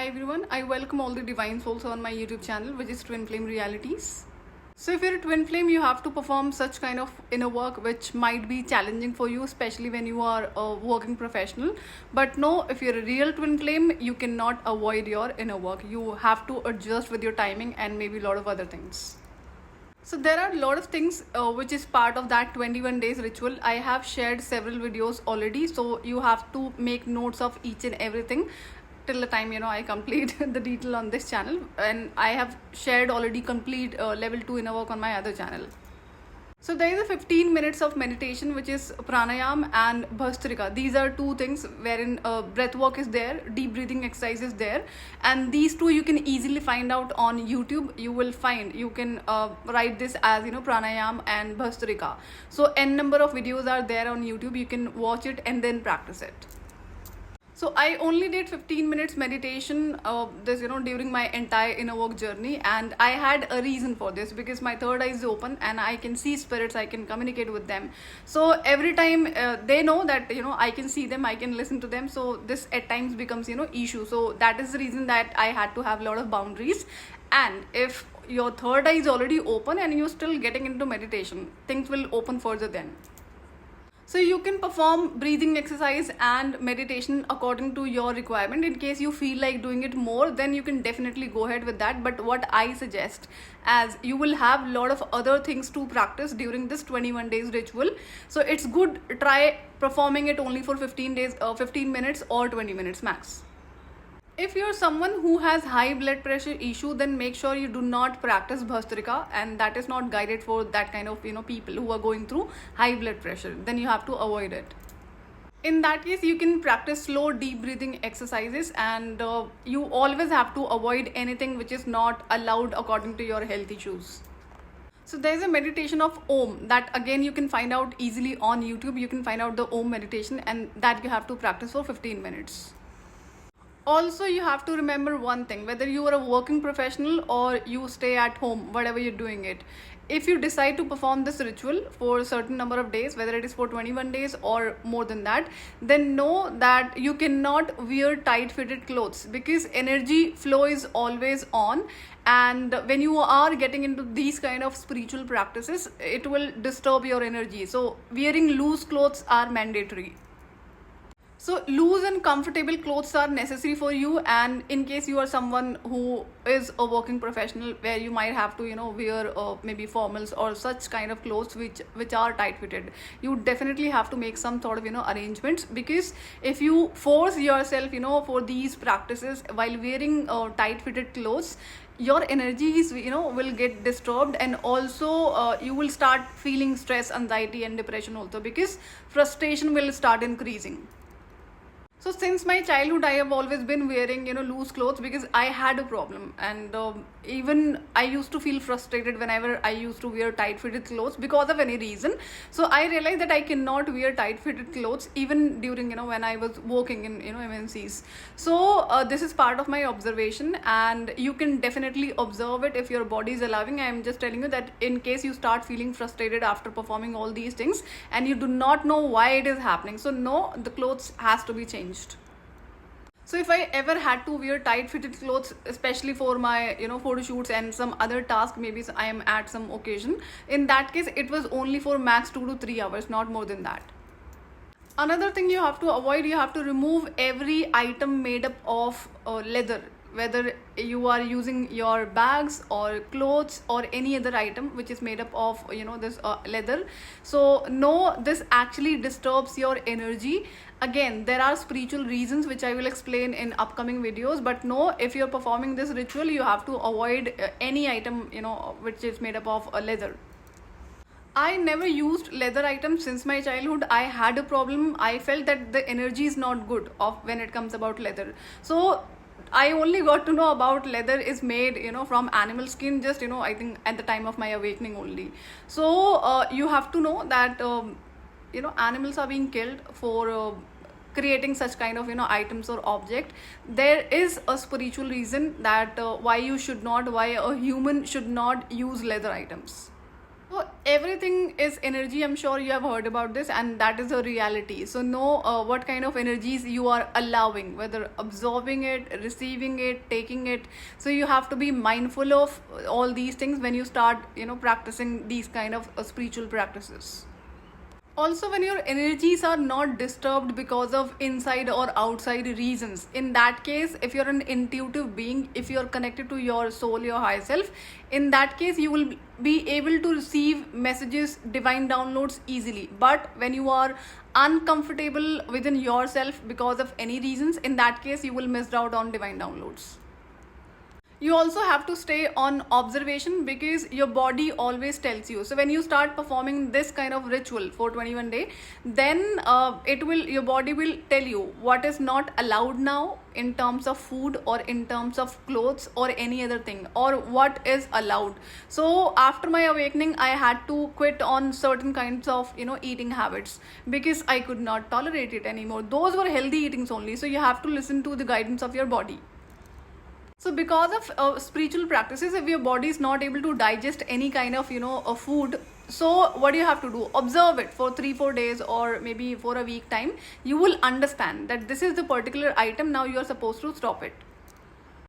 Hi everyone, I welcome all the divine souls on my YouTube channel, which is Twin Flame Realities. So if you're a twin flame, you have to perform such kind of inner work which might be challenging for you, especially when you are a working professional. But no, if you're a real twin flame, you cannot avoid your inner work. You have to adjust with your timing and maybe a lot of other things. So there are a lot of things which is part of that 21 days ritual. I have shared several videos already, so you have to make notes of each and everything till the time I complete the detail on this channel, and I have shared already complete level 2 inner work on my other channel. So there is a 15 minutes of meditation, which is pranayam and bhastrika. These are two things wherein breath work is there, deep breathing exercise is there, and these two you can easily find out on YouTube. You will find, you can write this as pranayam and bhastrika. So n number of videos are there on YouTube. You can watch it and then practice it. So I only did 15 minutes meditation during my entire inner work journey, and I had a reason for this because my third eye is open and I can see spirits, I can communicate with them. So every time they know that I can see them, I can listen to them, so this at times becomes issue. So that is the reason that I had to have a lot of boundaries. And if your third eye is already open and you're still getting into meditation, things will open further then. So you can perform breathing exercise and meditation according to your requirement. In case you feel like doing it more, then you can definitely go ahead with that. But what I suggest, as you will have a lot of other things to practice during this 21 days ritual, so it's good try performing it only for 15 minutes or 20 minutes max. If you're someone who has high blood pressure issue, then make sure you do not practice bhastrika, and that is not guided for that kind of people who are going through high blood pressure. Then you have to avoid it. In that case, you can practice slow deep breathing exercises, and you always have to avoid anything which is not allowed according to your health issues. So there's a meditation of Om that again you can find out easily on YouTube. You can find out the Om meditation, and that you have to practice for 15 minutes. Also, you have to remember one thing, whether you are a working professional or you stay at home, whatever you're doing it. If you decide to perform this ritual for a certain number of days, whether it is for 21 days or more than that, then know that you cannot wear tight fitted clothes because energy flow is always on. And when you are getting into these kind of spiritual practices, it will disturb your energy. So wearing loose clothes are mandatory. So loose and comfortable clothes are necessary for you, and in case you are someone who is a working professional where you might have to wear maybe formals or such kind of clothes which are tight fitted, you definitely have to make some sort of arrangements, because if you force yourself for these practices while wearing tight fitted clothes, your energies will get disturbed, and also you will start feeling stress, anxiety and depression also, because frustration will start increasing. So since my childhood, I have always been wearing loose clothes because I had a problem, and even I used to feel frustrated whenever I used to wear tight fitted clothes because of any reason. So I realized that I cannot wear tight fitted clothes even during when I was working in MNCs. So this is part of my observation, and you can definitely observe it if your body is allowing. I am just telling you that in case you start feeling frustrated after performing all these things and you do not know why it is happening, so no, the clothes has to be changed. So if I ever had to wear tight fitted clothes, especially for my photo shoots and some other task, maybe I am at some occasion, in that case it was only for max 2 to 3 hours, not more than that. Another thing you have to avoid, you have to remove every item made up of leather, whether you are using your bags or clothes or any other item which is made up of this leather. So no, this actually disturbs your energy. Again, there are spiritual reasons which I will explain in upcoming videos, but no, if you're performing this ritual, you have to avoid any item which is made up of leather. I never used leather items since my childhood. I had a problem. I felt that the energy is not good of when it comes about leather. So I only got to know about leather is made from animal skin, just I think at the time of my awakening only. So you have to know that animals are being killed for creating such kind of items or object. There is a spiritual reason that why a human should not use leather items. So everything is energy. I'm sure you have heard about this, and that is a reality. So know what kind of energies you are allowing, whether absorbing it, receiving it, taking it. So you have to be mindful of all these things when you start, practicing these kind of spiritual practices. Also, when your energies are not disturbed because of inside or outside reasons, in that case, if you're an intuitive being, if you're connected to your soul, your higher self, in that case you will be able to receive messages, divine downloads easily. But when you are uncomfortable within yourself because of any reasons, in that case you will miss out on divine downloads. You also have to stay on observation because your body always tells you. So when you start performing this kind of ritual for 21 day, then your body will tell you what is not allowed now in terms of food or in terms of clothes or any other thing, or what is allowed. So after my awakening, I had to quit on certain kinds of eating habits because I could not tolerate it anymore. Those were healthy eatings only. So you have to listen to the guidance of your body. So because of spiritual practices, if your body is not able to digest any kind of food, so what do you have to do? Observe it for 3-4 days or maybe for a week time. You will understand that this is the particular item, now you are supposed to stop it.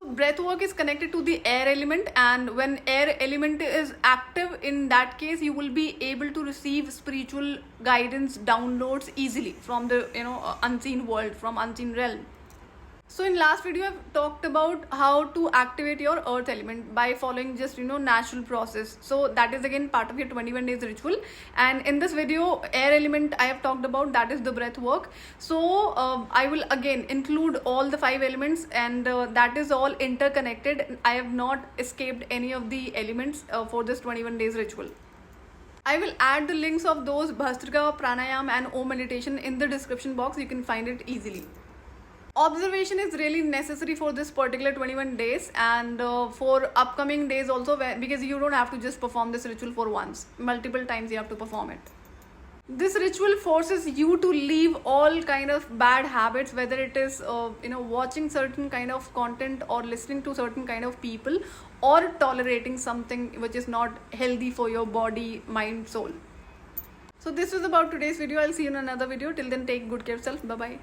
Breath work is connected to the air element, and when air element is active, in that case you will be able to receive spiritual guidance, downloads easily from the unseen world, from unseen realm. So in last video I've talked about how to activate your earth element by following just natural process. So that is again part of your 21 days ritual, and in this video air element I have talked about, that is the breath work. So I will again include all the 5 elements, and that is all interconnected. I have not escaped any of the elements for this 21 days ritual. I will add the links of those Bhastrika, Pranayam and Om meditation in the description box. You can find it easily. Observation is really necessary for this particular 21 days, and for upcoming days also, because you don't have to just perform this ritual for once, multiple times you have to perform it. This ritual forces you to leave all kind of bad habits, whether it is watching certain kind of content or listening to certain kind of people or tolerating something which is not healthy for your body, mind, soul. So this was about today's video. I'll see you in another video. Till then, take good care of yourself. Bye bye.